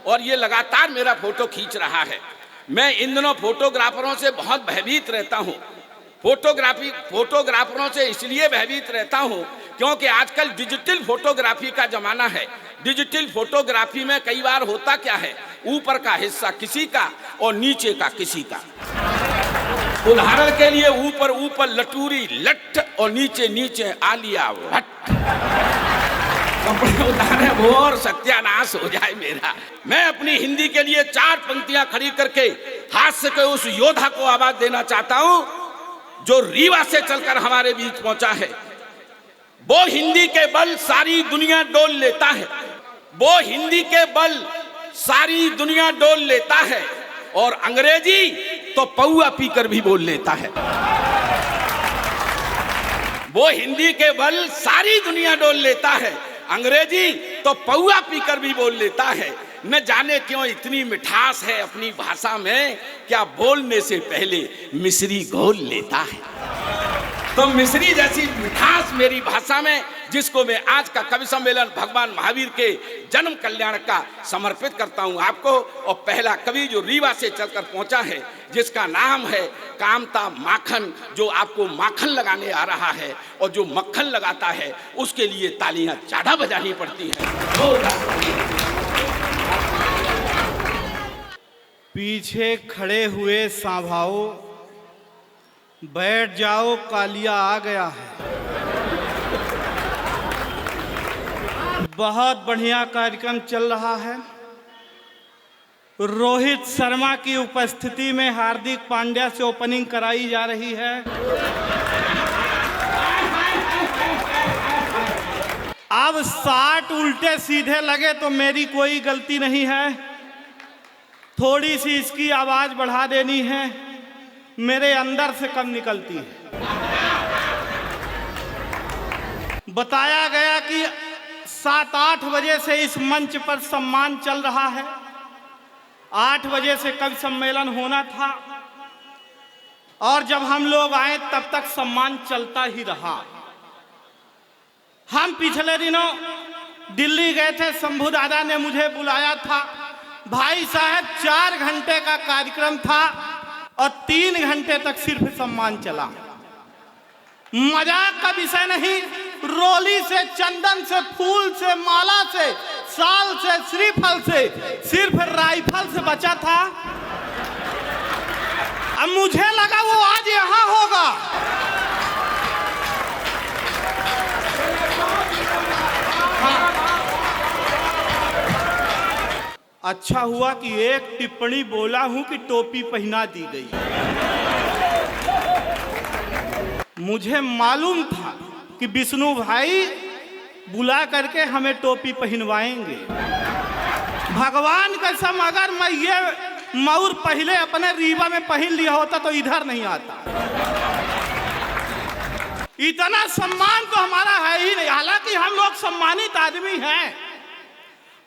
और ये लगातार मेरा फोटो खींच रहा है। मैं इन दिनों फोटोग्राफरों से बहुत भयभीत रहता हूँ। फोटोग्राफरों से इसलिए भयभीत रहता हूँ क्योंकि आजकल डिजिटल फोटोग्राफी का जमाना है। डिजिटल फोटोग्राफी में कई बार होता क्या है, ऊपर का हिस्सा किसी का और नीचे का किसी का। उदाहरण के लिए ऊपर ऊपर लटूरी लट और नीचे नीचे आलिया भट्ट, कपड़े उतारे वो और सत्यानाश हो जाए मेरा। मैं अपनी हिंदी के लिए 4 पंक्तियां खड़ी करके हास्य के उस योद्धा को आवाज देना चाहता हूं जो रीवा से चलकर हमारे बीच पहुंचा है। वो हिंदी के बल सारी दुनिया डोल लेता है, वो हिंदी के बल सारी दुनिया डोल लेता है, और अंग्रेजी तो पौआ पीकर भी बोल लेता है। वो हिंदी के बल सारी दुनिया डोल लेता है, अंग्रेजी तो पौआ पीकर भी बोल लेता है। न जाने क्यों इतनी मिठास है अपनी भाषा में, क्या बोलने से पहले मिश्री घोल लेता है। तो मिश्री जैसी मिठास मेरी भाषा में, जिसको मैं आज का कवि सम्मेलन भगवान महावीर के जन्म कल्याण का समर्पित करता हूं आपको। और पहला कवि जो रीवा से चलकर पहुंचा है, जिसका नाम है कामता माखन, जो आपको माखन लगाने आ रहा है, और जो मक्खन लगाता है उसके लिए तालियां ज्यादा बजानी पड़ती हैं। पीछे खड़े हुए सांभाओ, बैठ जाओ कालिया आ गया है। बहुत बढ़िया कार्यक्रम चल रहा है। रोहित शर्मा की उपस्थिति में हार्दिक पांड्या से ओपनिंग कराई जा रही है। अब 60 उल्टे सीधे लगे तो मेरी कोई गलती नहीं है, थोड़ी सी इसकी आवाज बढ़ा देनी है, मेरे अंदर से कम निकलती है। बताया गया कि 7-8 बजे से इस मंच पर सम्मान चल रहा है, 8 बजे से कवि सम्मेलन होना था, और जब हम लोग आए तब तक सम्मान चलता ही रहा। हम पिछले दिनों दिल्ली गए थे, शंभू दादा ने मुझे बुलाया था। भाई साहब 4 घंटे का कार्यक्रम था और 3 घंटे तक सिर्फ सम्मान चला। मजाक का विषय नहीं, रोली से, चंदन से, फूल से, माला से, साल से, श्रीफल से, सिर्फ राइफल से बचा था। अब मुझे लगा वो आज यहां होगा। अच्छा हुआ कि एक टिप्पणी बोला हूं कि टोपी पहना दी गई। मुझे मालूम था कि विष्णु भाई बुला करके हमें टोपी पहनवाएंगे। भगवान कसम, अगर मैं ये मऊर पहले अपने रीवा में पहन लिया होता तो इधर नहीं आता। इतना सम्मान तो हमारा है ही नहीं, हालांकि हम लोग सम्मानित आदमी हैं।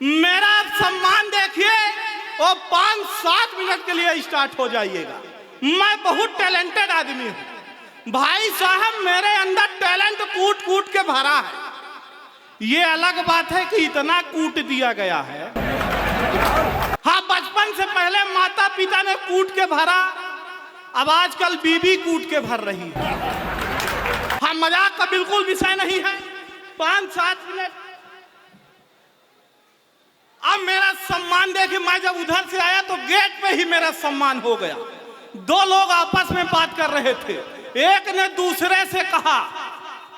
मेरा सम्मान देखिए, वो 5-7 मिनट के लिए स्टार्ट हो जाइएगा। मैं बहुत टैलेंटेड आदमी हूं भाई साहब, मेरे अंदर टैलेंट कूट कूट के भरा है। ये अलग बात है कि इतना कूट दिया गया है। हाँ, बचपन से पहले माता पिता ने कूट के भरा, अब आजकल बीबी कूट के भर रही है। हाँ, मजाक का बिल्कुल विषय नहीं है। 5-7 मिनट। अब मेरा सम्मान देखिए, मैं जब उधर से आया तो गेट पे ही मेरा सम्मान हो गया। 2 लोग आपस में बात कर रहे थे, एक ने दूसरे से कहा,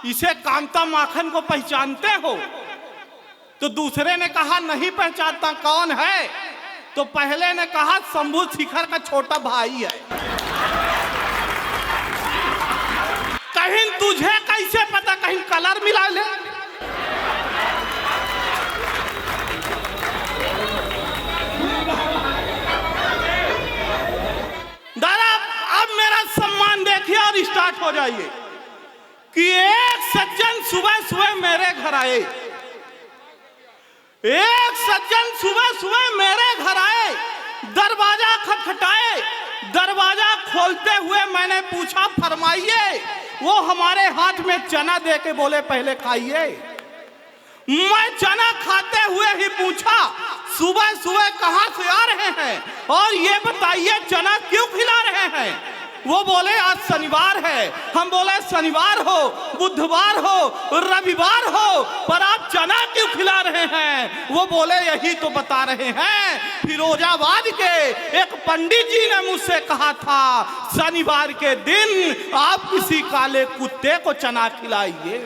इसे कामता माखन को पहचानते हो? तो दूसरे ने कहा, नहीं पहचानता। कौन है? तो पहले ने कहा, शंभू शिखर का छोटा भाई है। कहीं तुझे कैसे पता? कहीं कलर मिला ले। सम्मान देखिए और स्टार्ट हो जाइए कि एक सज्जन सुबह सुबह मेरे घर आए। एक सज्जन सुबह सुबह मेरे घर आए, दरवाजा खटखटाए। दरवाजा खोलते हुए मैंने पूछा, फरमाइए। वो हमारे हाथ में चना दे के बोले, पहले खाइए। मैं चना खाते हुए ही पूछा, सुबह सुबह कहां से आ रहे हैं और ये बताइए चना क्यों खिला रहे हैं? वो बोले आज शनिवार है। हम बोले शनिवार हो, बुधवार हो, रविवार हो, पर आप चना क्यों खिला रहे हैं? वो बोले यही तो बता रहे हैं। फिरोजाबाद के एक पंडित जी ने मुझसे कहा था शनिवार के दिन आप किसी काले कुत्ते को चना खिलाइए।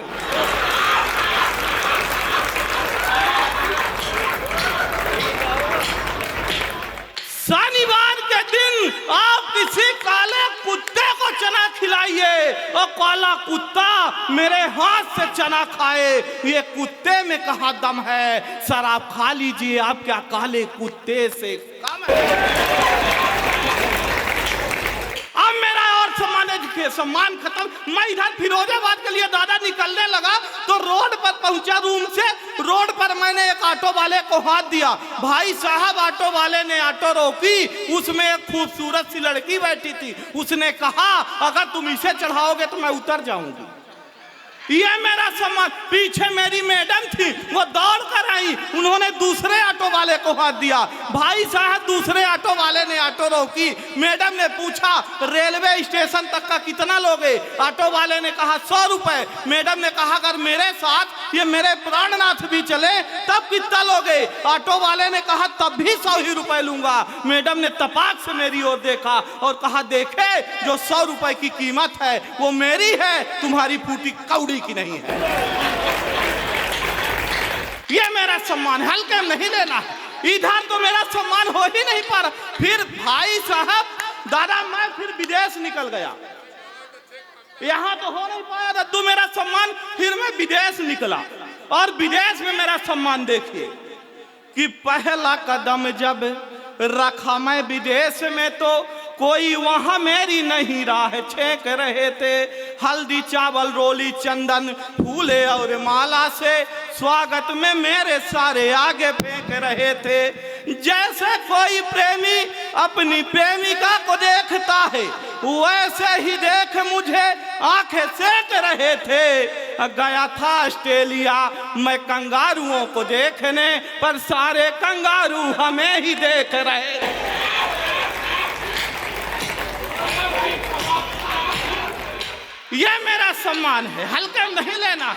शनिवार के दिन आप किसी काले कुत्ते को चना खिलाइए और काला कुत्ता मेरे हाथ से चना खाए, ये कुत्ते में कहाँ दम है? सर आप खा लीजिए, आप क्या काले कुत्ते से कम है? अब मेरा और सम्मान खत्म। मैं इधर फिरोजाबाद के लिए दादा निकलने लगा तो रोड पर पहुंचा। रूम से रोड पर मैंने एक ऑटो वाले को हाथ दिया। भाई साहब ऑटो वाले ने ऑटो रोकी, उसमें एक खूबसूरत सी लड़की बैठी थी। उसने कहा अगर तुम इसे चढ़ाओगे तो मैं उतर जाऊंगी। ये मेरा सम्मान। पीछे मेरी मैडम थी, वो दौड़ कर आई, उन्होंने दूसरे ऑटो वाले को हाथ दिया। भाई साहब दूसरे ऑटो वाले ने ऑटो रोकी। मैडम ने पूछा रेलवे स्टेशन तक का कितना लोगे? ऑटो वाले ने कहा 100 रुपए। मैडम ने कहा अगर मेरे साथ ये मेरे प्राणनाथ भी चले तब कितना लोगे? ऑटो वाले ने कहा तब भी 100 ही रुपए लूंगा। मैडम ने तपाक से मेरी ओर देखा और कहा देखे जो 100 रुपए की कीमत है वो मेरी है, तुम्हारी फूटी कौड़ी की नहीं है। ये मेरा सम्मान हल्के में नहीं लेना। इधर तो मेरा सम्मान हो ही नहीं पा रहा। फिर भाई साहब दादा मैं फिर विदेश निकल गया। यहां तो हो नहीं पाया रद्दू मेरा सम्मान। फिर मैं विदेश निकला और विदेश में मेरा सम्मान देखिए कि पहला कदम जब रखा मैं विदेश में तो कोई वहां मेरी नहीं राह छेक रहे थे। हल्दी चावल रोली चंदन फूले और माला से स्वागत में मेरे सारे आगे फेंक रहे थे। जैसे कोई प्रेमी अपनी प्रेमिका को देखता है वैसे ही देख मुझे आंखें सेक रहे थे। गया था ऑस्ट्रेलिया मैं कंगारुओं को देखने, पर सारे कंगारू हमें ही देख रहे थे। ये मेरा सम्मान है, हल्के में नहीं लेना।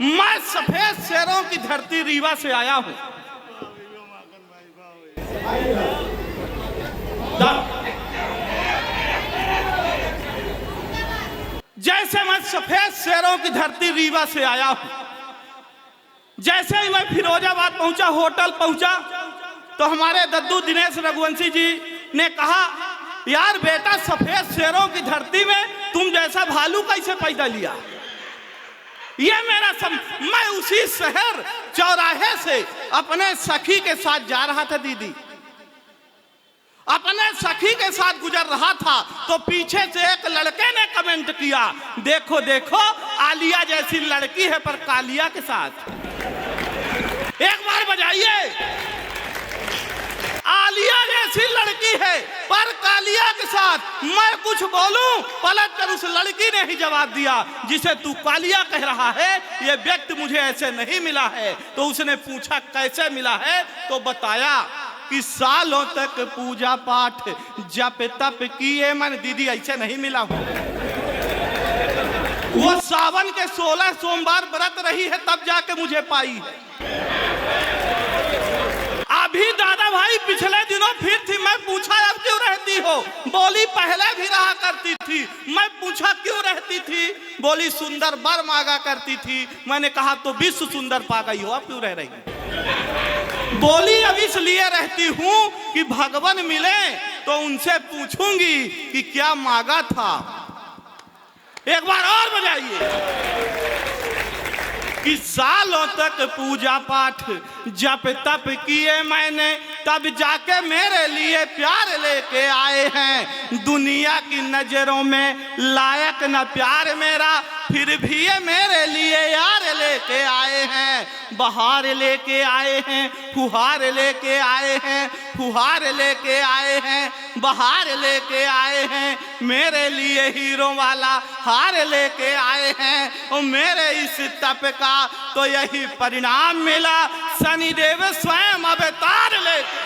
मैं सफेद शेरों की धरती रीवा से आया हूं। जैसे मैं सफेद शेरों की धरती रीवा से आया हूं, जैसे ही मैं फिरोजाबाद पहुंचा, होटल पहुंचा तो हमारे दद्दू दिनेश रघुवंशी जी ने कहा यार बेटा सफेद शेरों की धरती में तुम जैसा भालू कैसे पैदा लिया? ये मेरा मैं उसी शहर चौराहे से अपने सखी के साथ जा रहा था। दीदी अपने सखी के साथ गुजर रहा था तो पीछे से एक लड़के ने कमेंट किया देखो देखो आलिया जैसी लड़की है पर कालिया के साथ। एक बार बजाइए। आलिया जैसी लड़की है पर कालिया के साथ। मैं कुछ बोलूं पलट कर उस लड़की ने ही जवाब दिया जिसे तू कालिया कह रहा है ये व्यक्ति मुझे ऐसे नहीं मिला है। तो उसने पूछा कैसे मिला है तो बताया कि सालों तक पूजा पाठ जप तप किए मन। दीदी ऐसे नहीं मिला हूं। वो सावन के 16 सोमवार व्रत रही है तब जाके मुझे पाई है। अभी दादा भाई पिछले दिनों फिर थी। मैं पूछा अब क्यों रहती हो? बोली पहले भी रहा करती थी। मैं पूछा क्यों रहती थी? बोली सुंदर वर मांगा करती थी। मैंने कहा तो विश्व सुंदर पा गई हो, अब क्यों रह रही? बोली अब इसलिए रहती हूं कि भगवान मिले तो उनसे पूछूंगी कि क्या मांगा था। एक बार और बजाइए। कि सालों तक पूजा पाठ जप तप किए मैंने तब जाके मेरे लिए प्यार लेके आए हैं। दुनिया की नजरों में लायक न प्यार मेरा फिर भी ये मेरे लिए यार लेके आए हैं। बहार लेके आए हैं, फुहार लेके आए हैं, फुहार लेके आए हैं, बहार लेके आए हैं। मेरे लिए हीरो वाला हार लेके आए हैं। और मेरे इस तप का तो यही परिणाम मिला। शनिदेव स्वयं अवतार लेके